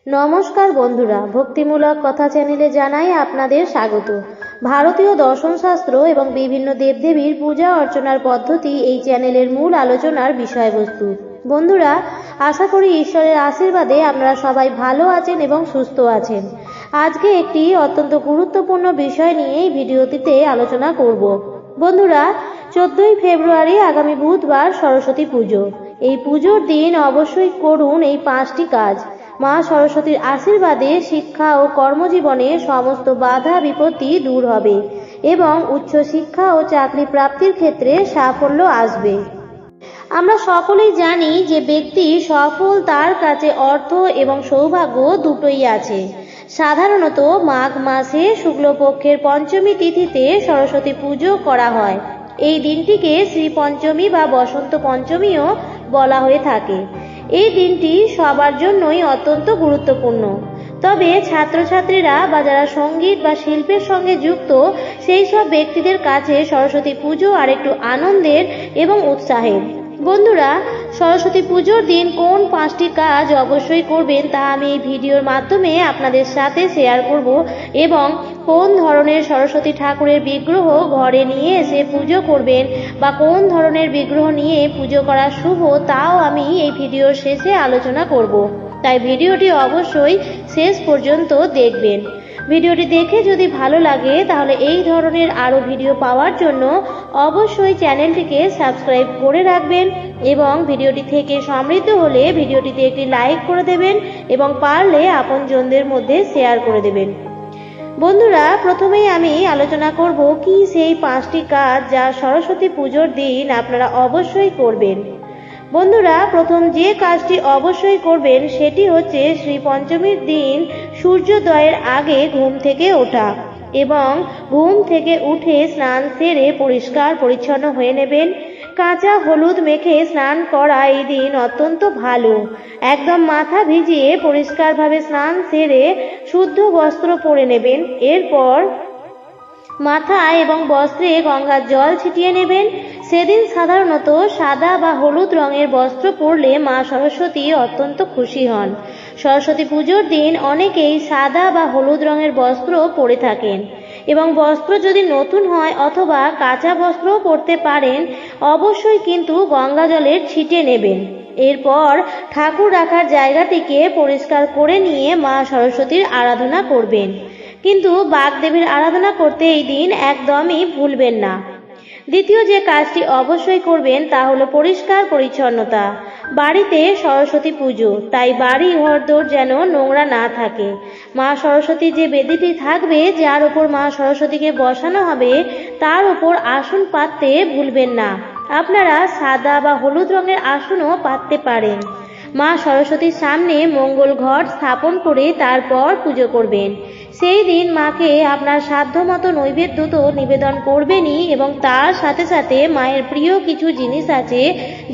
নমস্কার বন্ধুরা, ভক্তিমূলক কথা চ্যানেলে জানাই আপনাদের স্বাগত। ভারতীয় দর্শনশাস্ত্র এবং বিভিন্ন দেবদেবীর পূজা অর্চনার পদ্ধতি এই চ্যানেলের মূল আলোচনার বিষয়বস্তু। বন্ধুরা, আশা করি ঈশ্বরের আশীর্বাদে আপনারা সবাই ভালো আছেন এবং সুস্থ আছেন। আজকে একটি অত্যন্ত গুরুত্বপূর্ণ বিষয় নিয়ে এই ভিডিওটিতে আলোচনা করব। বন্ধুরা, 14ই ফেব্রুয়ারি আগামী বুধবার সরস্বতী পুজো। এই পুজোর দিন অবশ্যই করুন এই 5টি কাজ। মা সরস্বতীর আশীর্বাদে শিক্ষা ও কর্মজীবনে সমস্ত বাধা বিপত্তি দূর হবে এবং উচ্চ শিক্ষা ও চাকরি প্রাপ্তির ক্ষেত্রে সাফল্য আসবে। আমরা সকলেই জানি যে ব্যক্তি সফল তার কাছে অর্থ এবং সৌভাগ্য দুটোই আছে। সাধারণত মাঘ মাসে শুক্লপক্ষের পঞ্চমী তিথিতে সরস্বতী পুজো করা হয়। এই দিনটিকে শ্রী পঞ্চমী বা বসন্ত পঞ্চমীও বলা হয়ে থাকে। এই দিনটি সবার জন্যই অত্যন্ত গুরুত্বপূর্ণ। তবে ছাত্রছাত্রীরা বা যারা সঙ্গীত বা শিল্পের সঙ্গে যুক্ত সেই সব ব্যক্তিদের কাছে সরস্বতী পুজো আরেকটু আনন্দের এবং উৎসাহের। বন্ধুরা, সরস্বতী পুজোর দিন কোন 5টি কাজ অবশ্যই করবেন তা আমি এই ভিডিওর মাধ্যমে আপনাদের সাথে শেয়ার করব এবং কোন ধরনের সরস্বতী ঠাকুরের বিগ্রহ ঘরে নিয়ে এসে পুজো করবেন বা কোন ধরনের বিগ্রহ নিয়ে পুজো করা শুভ তাও আমি এই ভিডিওর শেষে আলোচনা করব। তাই ভিডিওটি অবশ্যই শেষ পর্যন্ত দেখবেন। ভিডিওটি দেখে যদি ভালো লাগে তাহলে এই ধরনের আরও ভিডিও পাওয়ার জন্য অবশ্যই চ্যানেলটিকে সাবস্ক্রাইব করে রাখবেন এবং ভিডিওটি থেকে সমৃদ্ধ হলে ভিডিওটিতে একটি লাইক করে দেবেন এবং পারলে আপনজনদের মধ্যে শেয়ার করে দেবেন। বন্ধুরা, প্রথমেই আমি আলোচনা করব কি সেই 5টি কাজ যা সরস্বতী পুজোর দিন আপনারা অবশ্যই করবেন। বন্ধুরা, প্রথম যে কাজটি অবশ্যই করবেন সেটি হচ্ছে শ্রী পঞ্চমীর দিন সূর্যোদয়ের আগে ঘুম থেকে ওঠা এবং ঘুম থেকে উঠে স্নান সেরে পরিষ্কার পরিচ্ছন্ন হয়ে নেবেন। কাঁচা হলুদ মেখে স্নান করা এই দিন অত্যন্ত ভালো। একদম মাথা ভিজিয়ে পরিষ্কারভাবে স্নান সেরে শুদ্ধ বস্ত্র পরে নেবেন। এরপর মাথায় এবং বস্ত্রে গঙ্গার জল ছিটিয়ে নেবেন। সেদিন সাধারণত সাদা বা হলুদ রঙের বস্ত্র পরলে মা সরস্বতী অত্যন্ত খুশি হন। সরস্বতী পুজোর দিন অনেকেই সাদা বা হলুদ রঙের বস্ত্র পরে থাকেন এবং বস্ত্র যদি নতুন হয় অথবা কাঁচা বস্ত্রও পরতে পারেন, অবশ্যই কিন্তু গঙ্গা জলের ছিটে নেবেন। এরপর ঠাকুর রাখার জায়গাটিকে পরিষ্কার করে নিয়ে মা সরস্বতীর আরাধনা করবেন। কিন্তু বাগদেবীর আরাধনা করতে এই দিন একদমই ভুলবেন না। দ্বিতীয় যে কাজটি অবশ্যই করবেন তা হলো পরিষ্কার পরিচ্ছন্নতা। বাড়িতে সরস্বতী পুজো, তাই বাড়ি ঘরদোর যেন নোংরা না থাকে। মা সরস্বতীর যে বেদিটি থাকবে, যার উপর মা সরস্বতীকে বসানো হবে, তার উপর আসন পাততে ভুলবেন না। আপনারা সাদা বা হলুদ রঙের আসনও পাততে পারেন। মা সরস্বতীর সামনে মঙ্গল ঘট স্থাপন করে তারপর পুজো করবেন। সেই দিন মাকে আপনার সাধ্যমতো নৈবেদ্য তো নিবেদন করবেনই এবং তার সাথে সাথে মায়ের প্রিয় কিছু জিনিস আছে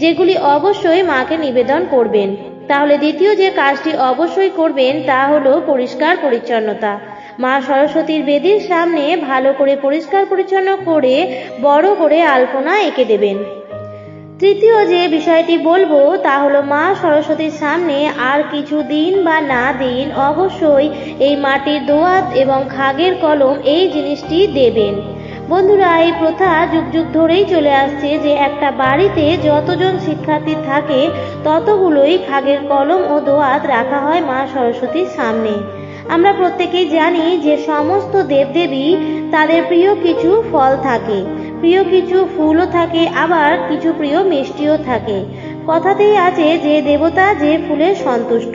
যেগুলি অবশ্যই মাকে নিবেদন করবেন। তাহলে দ্বিতীয় যে কাজটি অবশ্যই করবেন তা হলো পরিষ্কার পরিচ্ছন্নতা। মা সরস্বতীর বেদির সামনে ভালো করে পরিষ্কার পরিচ্ছন্ন করে বড় করে আলপনা এঁকে দেবেন। তৃতীয় যে বিষয়টি বলবো তা হলো মা সরস্বতীর সামনে আর কিছু দিন বা না দিন অবশ্যই এই মাটির দোয়াত এবং খাগের কলম এই জিনিসটি দেবেন। বন্ধুরা, এই প্রথা যুগ যুগ ধরেই চলে আসছে যে একটা বাড়িতে যতজন শিক্ষার্থী থাকে ততগুলোই খাগের কলম ও দোয়াত রাখা হয় মা সরস্বতীর সামনে। আমরা প্রত্যেকেই জানি যে সমস্ত দেবদেবী তাদের প্রিয় কিছু ফল থাকে, প্রিয় কিছু ফুলও থাকে, আবার কিছু প্রিয় মিষ্টিও থাকে। কথাতেই আছে যে দেবতা যে ফুলে সন্তুষ্ট।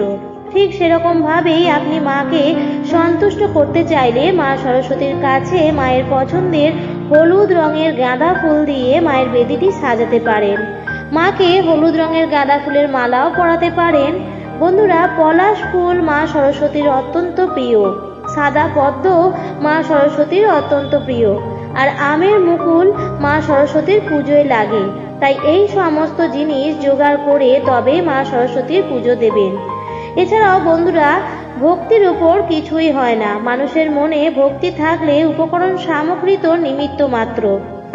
ঠিক সেরকম ভাবেই আপনি মাকে সন্তুষ্ট করতে চাইলে মা সরস্বতীর কাছে মায়ের পছন্দের হলুদ রঙের গাঁদা ফুল দিয়ে মায়ের বেদিটি সাজাতে পারেন। মাকে হলুদ রঙের গাঁদা ফুলের মালাও পরাতে পারেন। বন্ধুরা, পলাশ ফুল মা সরস্বতীর অত্যন্ত প্রিয়। সাদা পদ্ম মা সরস্বতীর অত্যন্ত প্রিয়। আর আমের মুকুল মা সরস্বতীর পুজোয় লাগে। তাই এই সমস্ত জিনিস জোগাড় করে তবে মা সরস্বতীর পুজো দেবেন। এছাড়াও বন্ধুরা, ভক্তির উপর কিছুই হয় না। মানুষের মনে ভক্তি থাকলে উপকরণ সামগ্রী তো নিমিত্ত মাত্র।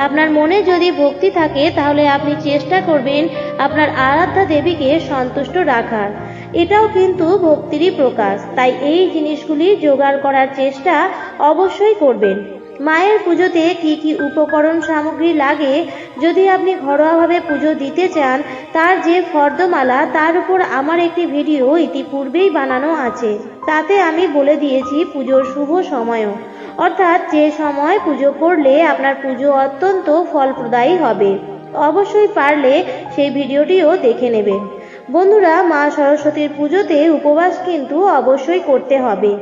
আপনার মনে যদি ভক্তি থাকে তাহলে আপনি চেষ্টা করবেন আপনার আরাধ্যা দেবীকে সন্তুষ্ট রাখার। এটাও কিন্তু ভক্তিরই প্রকাশ। তাই এই জিনিসগুলি জোগাড় করার চেষ্টা অবশ্যই করবেন। মায়ের পুজোতে কি কি উপকরণ সামগ্রী লাগে, যদি আপনি ঘরোয়াভাবে পুজো দিতে চান, তার যে ফর্দমালা তার উপর আমার একটি ভিডিও ইতিপূর্বেই বানানো আছে। তাতে আমি বলে দিয়েছি পুজোর শুভ সময়ও, অর্থাৎ যে সময় পুজো করলে আপনার পুজো অত্যন্ত ফলপ্রদায়ী হবে। অবশ্যই পারলে সেই ভিডিওটিও দেখে নেবেন। বন্ধুরা, মা সরস্বতীর পুজোতে উপবাস কিন্তু অবশ্যই করতে হবে।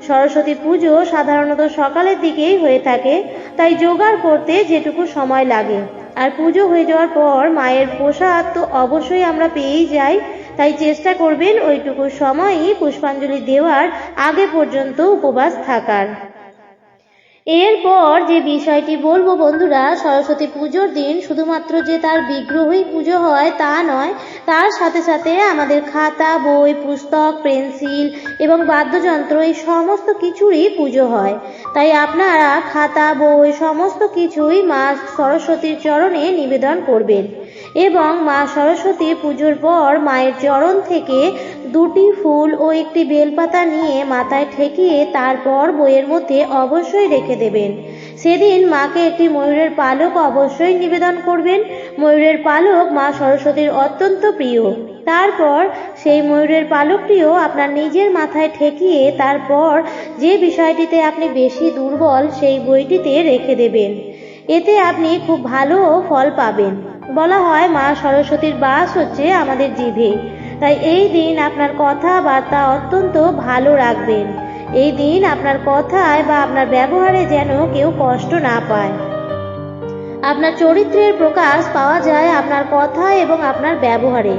সরস্বতী পুজো সাধারণত সকালের দিকেই হয়ে থাকে, তাই জোগাড় করতে যেটুকু সময় লাগে। আর পুজো হয়ে যাওয়ার পর মায়ের প্রসাদ তো অবশ্যই আমরা পেয়েই যাই, তাই চেষ্টা করবেন ওইটুকু সময়ই পুষ্পাঞ্জলি দেওয়ার আগে পর্যন্ত উপবাস থাকার। এরপর যে বিষয়টি বলবো বন্ধুরা, সরস্বতী পুজোর দিন শুধুমাত্র যে তার বিগ্রহই পুজো হয় তা নয়, তার সাথে সাথে আমাদের খাতা, বই, পুস্তক, পেন্সিল এবং বাদ্যযন্ত্র এই সমস্ত কিছুরই পুজো হয়। তাই আপনারা খাতা, বই সমস্ত কিছুই মা সরস্বতীর চরণে নিবেদন করবেন এবং মা সরস্বতী পুজোর পর মায়ের চরণ থেকে দুটি ফুল ও একটি বেলপাতা নিয়ে মাথায় ঠেকিয়ে তারপর বইয়ের মধ্যে অবশ্যই রেখে দেবেন। সেদিন মাকে একটি ময়ূরের পালক অবশ্যই নিবেদন করবেন। ময়ূরের পালক মা সরস্বতীর অত্যন্ত প্রিয়। তারপর সেই ময়ূরের পালকটিও আপনার নিজের মাথায় ঠেকিয়ে তারপর যে বিষয়টিতে আপনি বেশি দুর্বল সেই বইটিতে রেখে দেবেন। এতে আপনি খুব ভালো ফল পাবেন। বলা হয় মা সরস্বতীর বাস হচ্ছে আমাদের জিভে, তাই এই দিন আপনার কথাবার্তা অত্যন্ত ভালো রাখবেন। এই দিন আপনার কথায় বা আপনার ব্যবহারে যেন কেউ কষ্ট না পায়। আপনার চরিত্রের প্রকাশ পাওয়া যায় আপনার কথা এবং আপনার ব্যবহারে।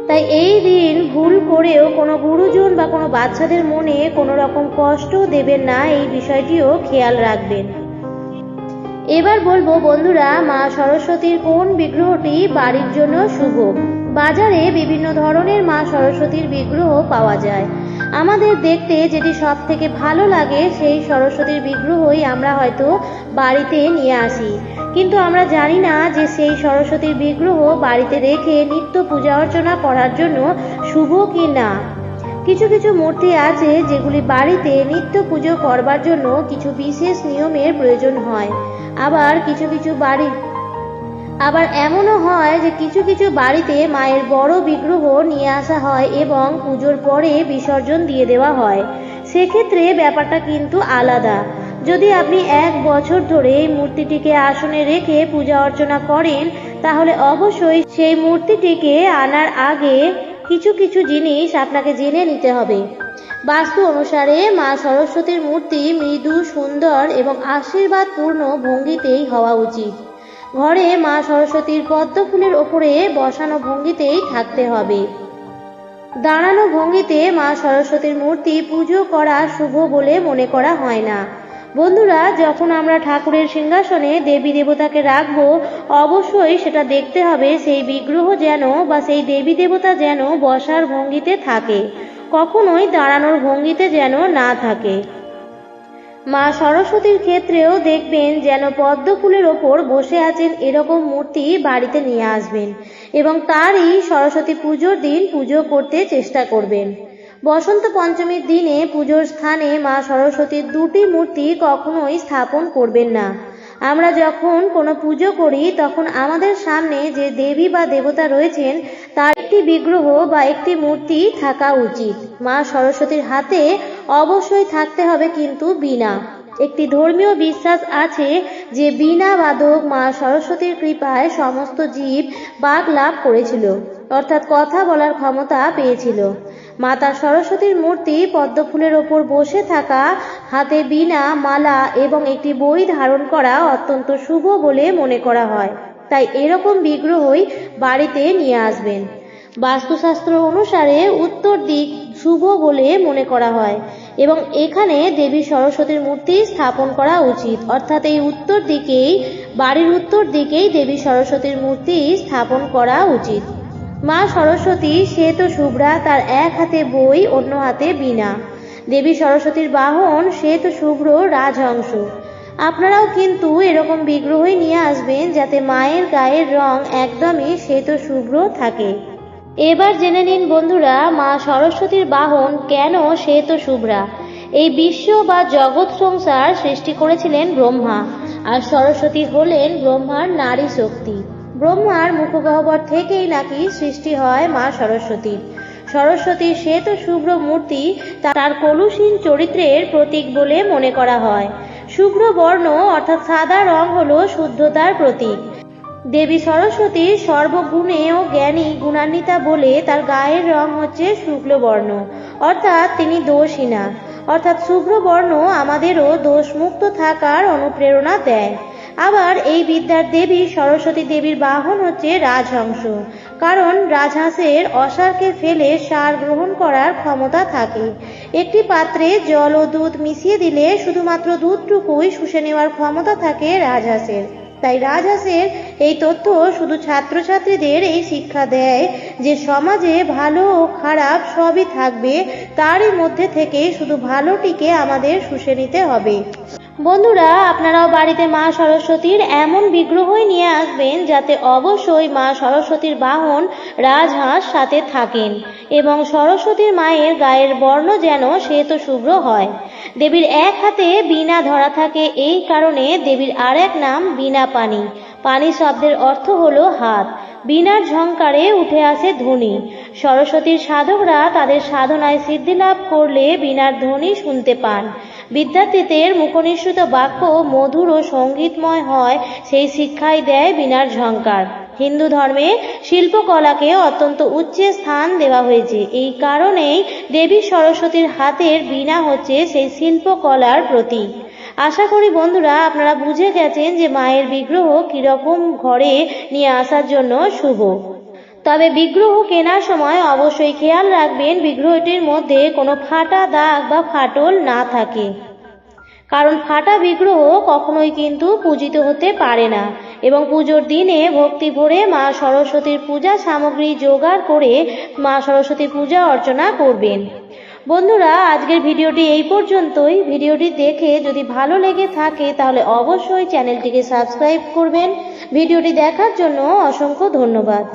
তাই এই দিন ভুল করেও কোনো গুরুজন বা কোনো বাচ্চাদের মনে কোনো রকম কষ্ট দেবেন না, এই বিষয়টিও খেয়াল রাখবেন। এবার বলবো বন্ধুরা, মা সরস্বতীর কোন বিগ্রহটি বাড়ির জন্য শুভ। বাজারে বিভিন্ন ধরনের মা সরস্বতীর বিগ্রহ পাওয়া যায়। আমাদের দেখতে যেটি সব থেকে ভালো লাগে সেই সরস্বতীর বিগ্রহই আমরা হয়তো বাড়িতে নিয়ে আসি, কিন্তু আমরা জানি না যে সেই সরস্বতীর বিগ্রহ বাড়িতে রেখে নিত্য পূজা অর্চনা করার জন্য শুভ কি না। কিছু কিছু মূর্তি আছে যেগুলি বাড়িতে নিত্য পুজো করবার জন্য কিছু বিশেষ নিয়মের প্রয়োজন হয়। আবার এমনও হয় যে কিছু কিছু বাড়িতে মায়ের বড় বিগ্রহ নিয়ে আসা হয় এবং পুজোর পরে বিসর্জন দিয়ে দেওয়া হয়। সেক্ষেত্রে ব্যাপারটা কিন্তু আলাদা। যদি আপনি 1 বছর ধরে এই মূর্তিটিকে আসনে রেখে পূজা অর্চনা করেন, তাহলে অবশ্যই সেই মূর্তিটিকে আনার আগে কিছু কিছু জিনিস আপনাকে জেনে নিতে হবে। বাস্তু অনুসারে মা সরস্বতীর মূর্তি মৃদু, সুন্দর এবং আশীর্বাদপূর্ণ ভঙ্গিতেই হওয়া উচিত। ঘরে মা সরস্বতীর পদ্ম ফুলের ওপরে বসানো ভঙ্গিতেই থাকতে হবে। দাঁড়ানো ভঙ্গিতে মা সরস্বতীর মূর্তি পুজো করা শুভ বলে মনে করা হয় না। বন্ধুরা, যখন আমরা ঠাকুরের সিংহাসনে দেবী দেবতাকে রাখবো, অবশ্যই সেটা দেখতে হবে সেই বিগ্রহ যেন বা সেই দেবী দেবতা যেন বসার ভঙ্গিতে থাকে, কখনোই দাঁড়ানোর ভঙ্গিতে যেন না থাকে। মা সরস্বতীর ক্ষেত্রেও দেখবেন যেন পদ্ম ফুলের ওপর বসে আছেন এরকম মূর্তি বাড়িতে নিয়ে আসবেন এবং তারই সরস্বতী পুজোর দিন পুজো করতে চেষ্টা করবেন। বসন্ত পঞ্চমীর দিনে পুজোর স্থানে মা সরস্বতীর দুটি মূর্তি কখনোই স্থাপন করবেন না। আমরা যখন কোনো পুজো করি তখন আমাদের সামনে যে দেবী বা দেবতা রয়েছেন তার একটি বিগ্রহ বা একটি মূর্তি থাকা উচিত। মা সরস্বতীর হাতে অবশ্যই থাকতে হবে কিন্তু বীণা। একটি ধর্মীয় বিশ্বাস আছে যে বীণা বাদক মা সরস্বতীর কৃপায় সমস্ত জীব বাক লাভ করেছিল, অর্থাৎ কথা বলার ক্ষমতা পেয়েছিল। মাতা সরস্বতীর মূর্তি পদ্ম ফুলের ওপর বসে থাকা, হাতে বীণা, মালা এবং একটি বই ধারণ করা অত্যন্ত শুভ বলে মনে করা হয়। তাই এরকম বিগ্রহই বাড়িতে নিয়ে আসবেন। বাস্তুশাস্ত্র অনুসারে উত্তর দিক শুভ বলে মনে করা হয় এবং এখানে দেবী সরস্বতীর মূর্তি স্থাপন করা উচিত, অর্থাৎ এই উত্তর দিকেই, বাড়ির উত্তর দিকেই দেবী সরস্বতীর মূর্তি স্থাপন করা উচিত। মা সরস্বতী শ্বেত শুভ্রা, তার এক হাতে বই, অন্য হাতে বীণা। দেবী সরস্বতীর বাহন শ্বেত শুভ্র রাজহংস। আপনারাও কিন্তু এরকম বিগ্রহই নিয়ে আসবেন যাতে মায়ের গায়ের রং একদমই শ্বেত শুভ্র থাকে। এবার জেনে নিন বন্ধুরা, মা সরস্বতীর বাহন কেন শ্বেত শুভ্রা। এই বিশ্ব বা জগৎ সংসার সৃষ্টি করেছিলেন ব্রহ্মা, আর সরস্বতী হলেন ব্রহ্মার নারী শক্তি। ব্রহ্মার মুখগহ্বর থেকেই নাকি সৃষ্টি হয় মা সরস্বতীর। সরস্বতীর শ্বেত শুভ্র মূর্তি তার কলুষীন চরিত্রের প্রতীক বলে মনে করা হয়। শুভ্র বর্ণ অর্থাৎ সাদা রং হলো শুদ্ধতার প্রতীক। দেবী সরস্বতীর সর্বগুণে ও জ্ঞানী গুণান্বিতা বলে তার গায়ের রং হচ্ছে শুক্ল বর্ণ, অর্থাৎ তিনি দোষহীনা। অর্থাৎ শুভ্র বর্ণ আমাদেরও দোষমুক্ত থাকার অনুপ্রেরণা দেয়। আবার এই বিদ্যার দেবী সরস্বতী দেবীর বাহন হচ্ছে রাজহংস, কারণ রাজহাঁসের অসারকে ফেলে সার গ্রহণ করার ক্ষমতা থাকে। একটি পাত্রে জল ও দুধ মিশিয়ে দিলে শুধুমাত্র দুধটুকুই শুষে নেওয়ার ক্ষমতা থাকে রাজহাঁসের। তাই রাজহাঁসের এই তথ্য শুধু ছাত্রছাত্রীদের এই শিক্ষা দেয় যে সমাজে ভালো ও খারাপ সবই থাকবে, তারই মধ্যে থেকে শুধু ভালোটিকে আমাদের শুষে নিতে হবে। বন্ধুরা, আপনারাও বাড়িতে মা সরস্বতীর এমন বিগ্রহই নিয়ে আসবেন যাতে অবশ্যই মা সরস্বতীর বাহন রাজহাঁস সাথে থাকেন, এবং সরস্বতীর মায়ের গায়ের বর্ণ যেন শ্বেত শুভ্র হয়। দেবীর এক হাতে বীণা ধরা থাকে, এই কারণে দেবীর আর এক নাম বীণা পাণি। পাণি শব্দের অর্থ হলো হাত। বীণার ঝংকারে উঠে আসে ধ্বনি। সরস্বতীর সাধকরা তাদের সাধনায় সিদ্ধি লাভ করলে বীণার ধ্বনি শুনতে পান। বিদ্যার্থীদের মুখনিঃসৃত বাক্য মধুর ও সঙ্গীতময় হয়, সেই শিক্ষাই দেয় বীণার ঝংকার। হিন্দু ধর্মে শিল্পকলাকে অত্যন্ত উচ্চ স্থান দেওয়া হয়েছে। এই কারণেই দেবী সরস্বতীর হাতের বীণা হচ্ছে সেই শিল্পকলার প্রতীক। আশা করি বন্ধুরা আপনারা বুঝে গেছেন যে মায়ের বিগ্রহ কিরকম ঘরে নিয়ে আসার জন্য শুভ। তবে বিগ্রহ কেনার সময় অবশ্যই খেয়াল রাখবেন বিগ্রহটির মধ্যে কোনো ফাটা দাগ বা ফাটল না থাকে, কারণ ফাটা বিগ্রহ কখনোই কিন্তু পূজিত হতে পারে না। এবং পুজোর দিনে ভক্তি ভরে মা সরস্বতীর পূজা সামগ্রী জোগাড় করে মা সরস্বতীর পূজা অর্চনা করবেন। বন্ধুরা, আজকের ভিডিওটি এই পর্যন্তই। ভিডিওটি দেখে যদি ভালো লেগে থাকে তাহলে অবশ্যই চ্যানেলটিকে সাবস্ক্রাইব করবেন। ভিডিওটি দেখার জন্য অসংখ্য ধন্যবাদ।